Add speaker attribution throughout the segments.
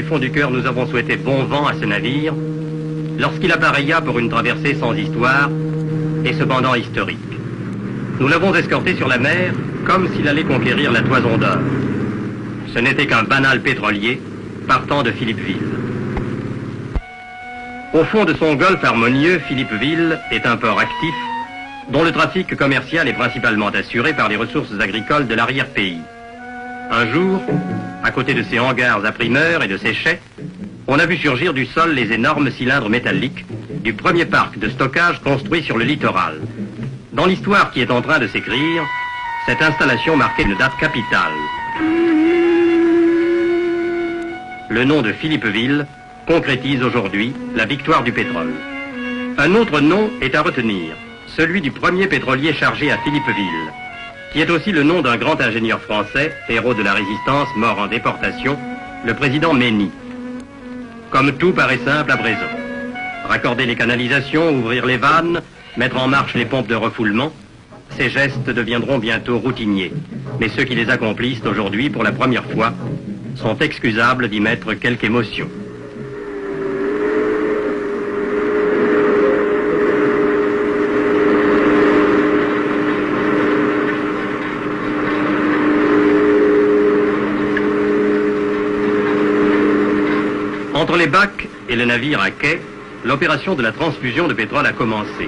Speaker 1: fond du cœur, nous avons souhaité bon vent à ce navire lorsqu'il appareilla pour une traversée sans histoire et cependant historique. Nous l'avons escorté sur la mer comme s'il allait conquérir la Toison d'Or. Ce n'était qu'un banal pétrolier partant de Philippeville. Au fond de son golfe harmonieux, Philippeville est un port actif dont le trafic commercial est principalement assuré par les ressources agricoles de l'arrière-pays. Un jour, à côté de ses hangars à primeurs et de ses chais, on a vu surgir du sol les énormes cylindres métalliques du premier parc de stockage construit sur le littoral. Dans l'histoire qui est en train de s'écrire, cette installation marquait une date capitale. Le nom de Philippeville concrétise aujourd'hui la victoire du pétrole. Un autre nom est à retenir, celui du premier pétrolier chargé à Philippeville, qui est aussi le nom d'un grand ingénieur français, héros de la résistance, mort en déportation, le président Mény. Comme tout paraît simple à présent. Raccorder les canalisations, ouvrir les vannes, mettre en marche les pompes de refoulement, ces gestes deviendront bientôt routiniers. Mais ceux qui les accomplissent aujourd'hui pour la première fois sont excusables d'y mettre quelque émotion. Entre les bacs et le navire à quai, l'opération de la transfusion de pétrole a commencé.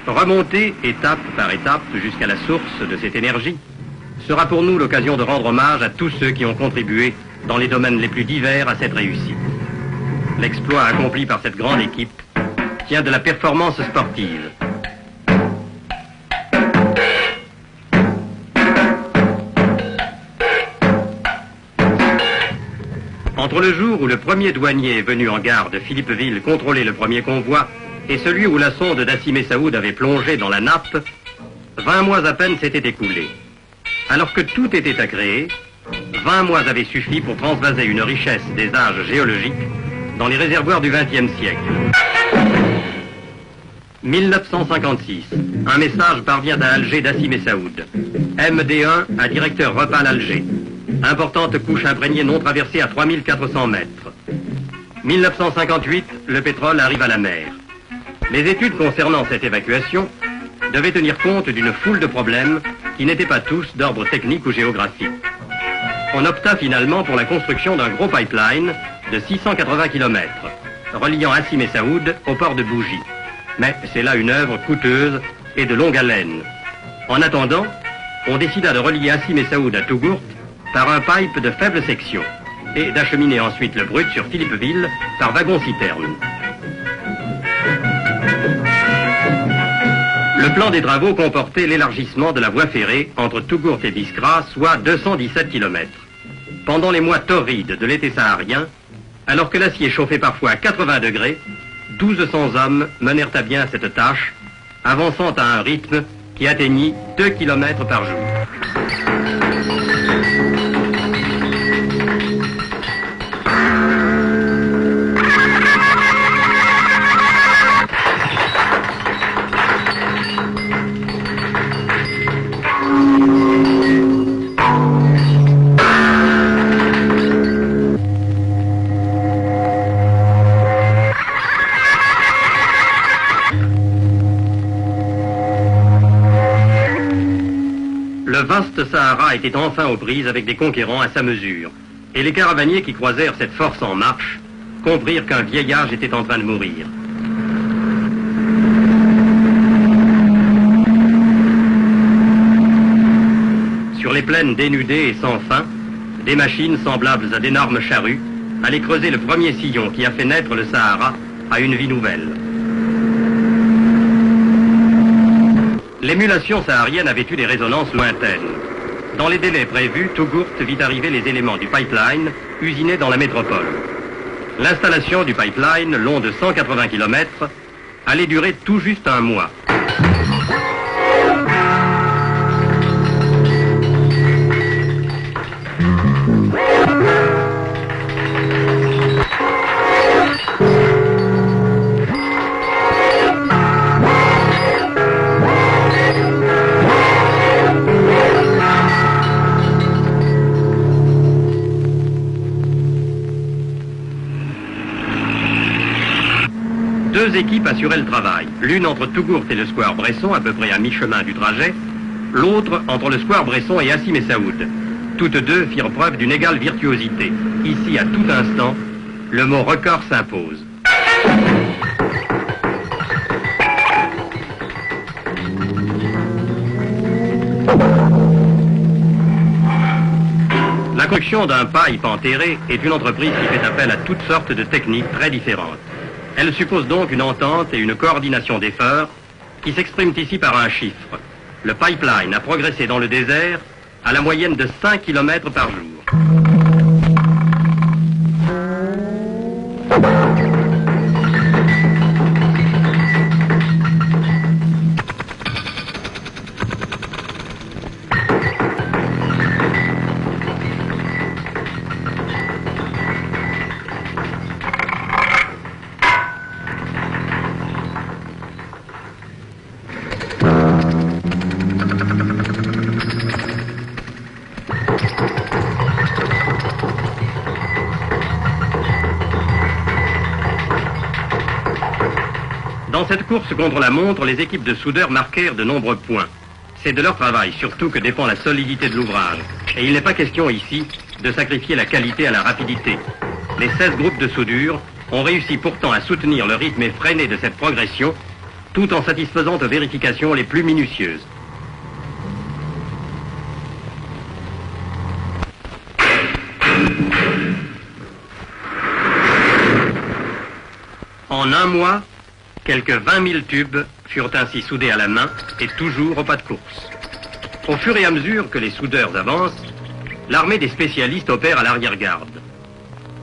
Speaker 1: Remonter étape par étape jusqu'à la source de cette énergie sera pour nous l'occasion de rendre hommage à tous ceux qui ont contribué dans les domaines les plus divers à cette réussite. L'exploit accompli par cette grande équipe tient de la performance sportive. Entre le jour où le premier douanier est venu en gare de Philippeville contrôler le premier convoi et celui où la sonde d'Hassim Messaoud avait plongé dans la nappe, 20 mois à peine s'étaient écoulés. Alors que tout était à créer, 20 mois avaient suffi pour transvaser une richesse des âges géologiques dans les réservoirs du XXe siècle. 1956, un message parvient à Alger d'Hassim Messaoud. MD1 à directeur Repal Alger. Importante couche imprégnée non traversée à 3400 mètres. 1958, le pétrole arrive à la mer. Les études concernant cette évacuation devaient tenir compte d'une foule de problèmes qui n'étaient pas tous d'ordre technique ou géographique. On opta finalement pour la construction d'un gros pipeline de 680 km, reliant Hashim Messaoud au port de Bougie. Mais c'est là une œuvre coûteuse et de longue haleine. En attendant, on décida de relier Hashim Messaoud à Tougourt par un pipe de faible section et d'acheminer ensuite le brut sur Philippeville par wagon-citerne. Le plan des travaux comportait l'élargissement de la voie ferrée entre Tougourt et Biskra, soit 217 km. Pendant les mois torrides de l'été saharien, alors que l'acier chauffait parfois à 80 degrés, 1200 hommes menèrent à bien cette tâche, avançant à un rythme qui atteignit 2 km par jour. Le vaste Sahara était enfin aux prises avec des conquérants à sa mesure, et les caravaniers qui croisèrent cette force en marche comprirent qu'un vieil âge était en train de mourir. Sur les plaines dénudées et sans fin, des machines semblables à d'énormes charrues allaient creuser le premier sillon qui a fait naître le Sahara à une vie nouvelle. L'émulation saharienne avait eu des résonances lointaines. Dans les délais prévus, Tougourt vit arriver les éléments du pipeline usiné dans la métropole. L'installation du pipeline, long de 180 km, allait durer tout juste un mois. Deux équipes assuraient le travail, l'une entre Tougourt et le square Bresson, à peu près à mi-chemin du trajet, l'autre entre le square Bresson et Hassim Messaoud. Toutes deux firent preuve d'une égale virtuosité. Ici, à tout instant, le mot record s'impose. La construction d'un pipe enterré est une entreprise qui fait appel à toutes sortes de techniques très différentes. Elle suppose donc une entente et une coordination d'efforts qui s'expriment ici par un chiffre. Le pipeline a progressé dans le désert à la moyenne de 5 km par jour. Dans cette course contre la montre, les équipes de soudeurs marquèrent de nombreux points. C'est de leur travail surtout que dépend la solidité de l'ouvrage. Et il n'est pas question ici de sacrifier la qualité à la rapidité. Les 16 groupes de soudure ont réussi pourtant à soutenir le rythme effréné de cette progression, tout en satisfaisant aux vérifications les plus minutieuses. En un mois, quelques 20 000 tubes furent ainsi soudés à la main et toujours au pas de course. Au fur et à mesure que les soudeurs avancent, l'armée des spécialistes opère à l'arrière-garde.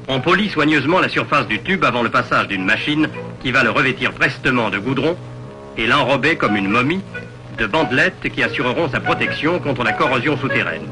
Speaker 1: On polit soigneusement la surface du tube avant le passage d'une machine qui va le revêtir prestement de goudron et l'enrober comme une momie de bandelettes qui assureront sa protection contre la corrosion souterraine.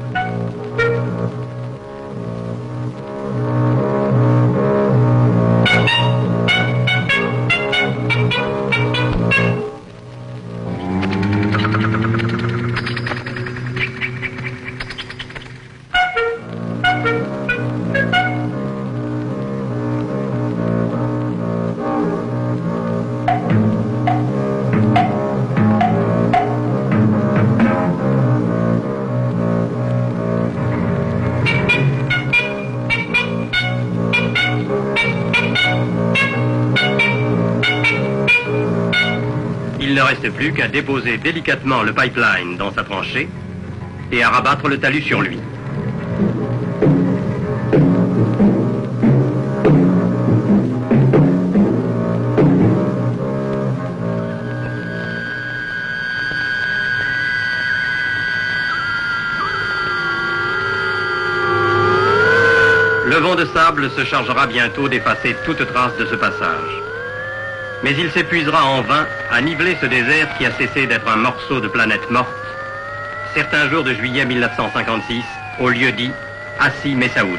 Speaker 1: Il ne reste plus qu'à déposer délicatement le pipeline dans sa tranchée et à rabattre le talus sur lui. Le vent de sable se chargera bientôt d'effacer toute trace de ce passage. Mais il s'épuisera en vain à niveler ce désert qui a cessé d'être un morceau de planète morte, certains jours de juillet 1956, au lieu dit Hassim Messaoud.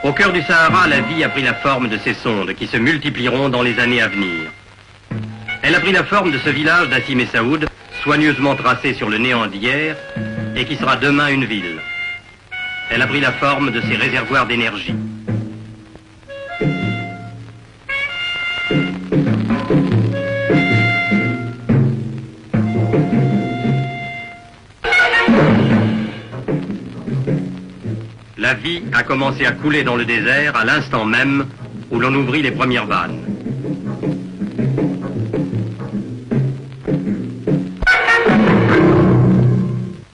Speaker 1: Au cœur du Sahara, la vie a pris la forme de ces sondes qui se multiplieront dans les années à venir. Elle a pris la forme de ce village d'Hassim Messaoud, soigneusement tracé sur le néant d'hier, et qui sera demain une ville. Elle a pris la forme de ces réservoirs d'énergie. La vie a commencé à couler dans le désert à l'instant même où l'on ouvrit les premières vannes.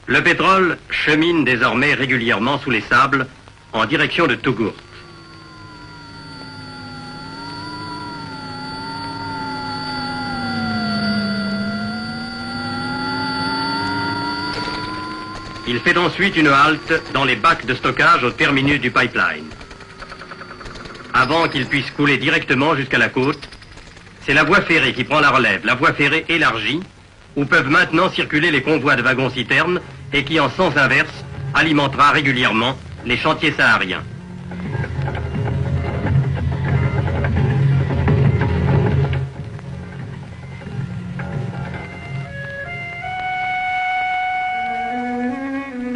Speaker 1: Le pétrole chemine désormais régulièrement sous les sables en direction de Tougourt. Il fait ensuite une halte dans les bacs de stockage au terminus du pipeline. avant qu'il puisse couler directement jusqu'à la côte, c'est la voie ferrée qui prend la relève, la voie ferrée élargie, où peuvent maintenant circuler les convois de wagons-citernes et qui, en sens inverse, alimentera régulièrement les chantiers sahariens.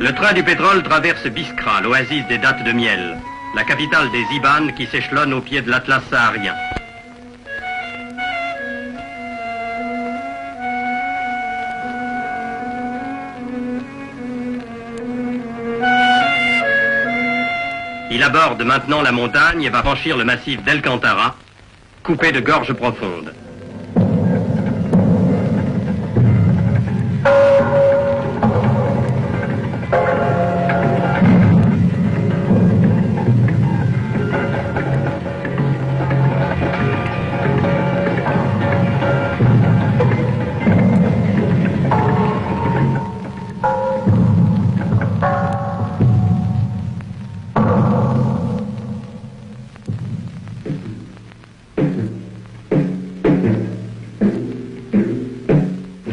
Speaker 1: Le train du pétrole traverse Biskra, l'oasis des dattes de miel, la capitale des Ibanes qui s'échelonne au pied de l'Atlas saharien. Il aborde maintenant la montagne et va franchir le massif d'El Kantara, coupé de gorges profondes.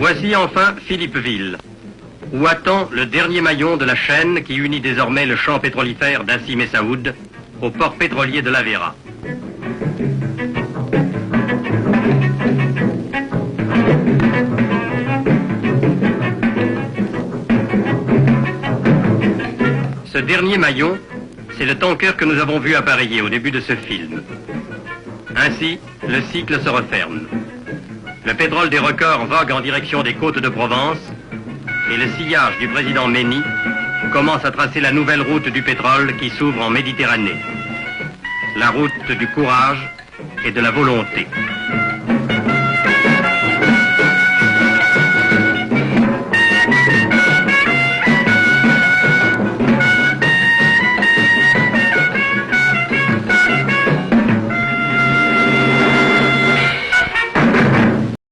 Speaker 1: Voici enfin Philippeville, où attend le dernier maillon de la chaîne qui unit désormais le champ pétrolifère d'Assim et Saoud au port pétrolier de l'Avera. Ce dernier maillon, c'est le tanker que nous avons vu appareiller au début de ce film. Ainsi, le cycle se referme. Le pétrole des records vogue en direction des côtes de Provence et le sillage du président Mény commence à tracer la nouvelle route du pétrole qui s'ouvre en Méditerranée. La route du courage et de la volonté.